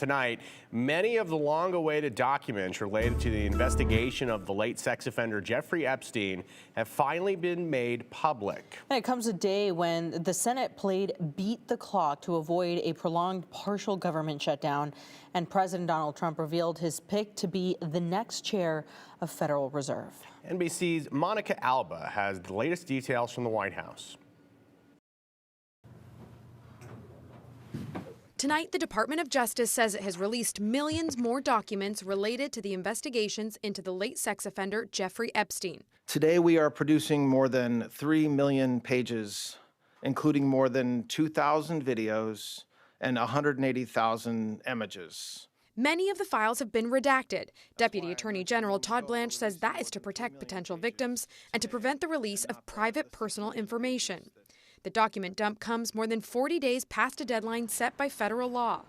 Tonight, many of the long-awaited documents related to the investigation of the late sex offender Jeffrey Epstein have finally been made public. And it comes a day when the Senate played beat the clock to avoid a prolonged partial government shutdown, and President Donald Trump revealed his pick to be the next chair of Federal Reserve. NBC's Monica Alba has the latest details from the White House. Tonight, the Department of Justice says it has released millions more documents related to the investigations into the late sex offender Jeffrey Epstein. Today, we are producing more than 3 million pages, including more than 2,000 videos and 180,000 images. Many of the files have been redacted. Deputy Attorney General Todd Blanche says that is to protect potential victims and to prevent the release of private personal information. The document dump comes more than 40 days past a deadline set by federal law.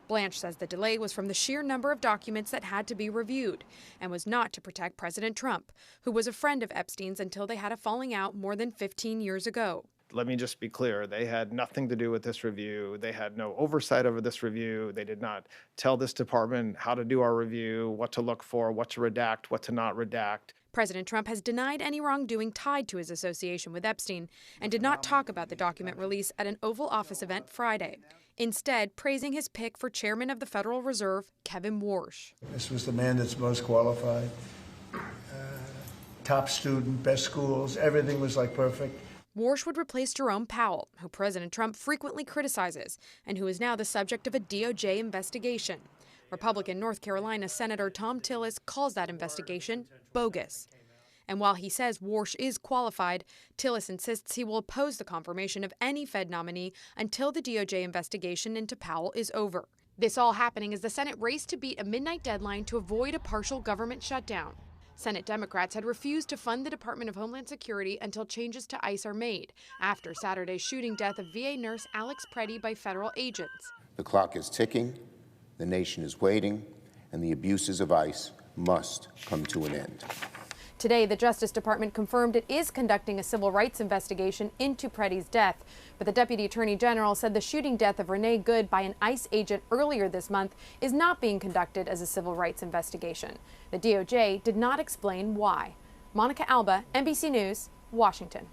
Blanche says the delay was from the sheer number of documents that had to be reviewed and was not to protect President Trump, who was a friend of Epstein's until they had a falling out more than 15 years ago. Let me just be clear, they had nothing to do with this review. They had no oversight over this review. They did not tell this department how to do our review, what to look for, what to redact, what to not redact. President Trump has denied any wrongdoing tied to his association with Epstein and did not talk about the document release at an Oval Office event Friday, instead praising his pick for chairman of the Federal Reserve, Kevin Warsh. This was the man that's most qualified. Top student, best schools, everything was like perfect. Warsh would replace Jerome Powell, who President Trump frequently criticizes and who is now the subject of a DOJ investigation. Republican North Carolina Senator Tom Tillis calls that investigation bogus. And while he says Warsh is qualified, Tillis insists he will oppose the confirmation of any Fed nominee until the DOJ investigation into Powell is over. This all happening as the Senate raced to beat a midnight deadline to avoid a partial government shutdown. Senate Democrats had refused to fund the Department of Homeland Security until changes to ICE are made after Saturday's shooting death of VA nurse Alex Preddy by federal agents. The clock is ticking, the nation is waiting, and the abuses of ICE must come to an end. Today, the Justice Department confirmed it is conducting a civil rights investigation into Preddy's death. But the Deputy Attorney General said the shooting death of Renee Good by an ICE agent earlier this month is not being conducted as a civil rights investigation. The DOJ did not explain why. Monica Alba, NBC News, Washington.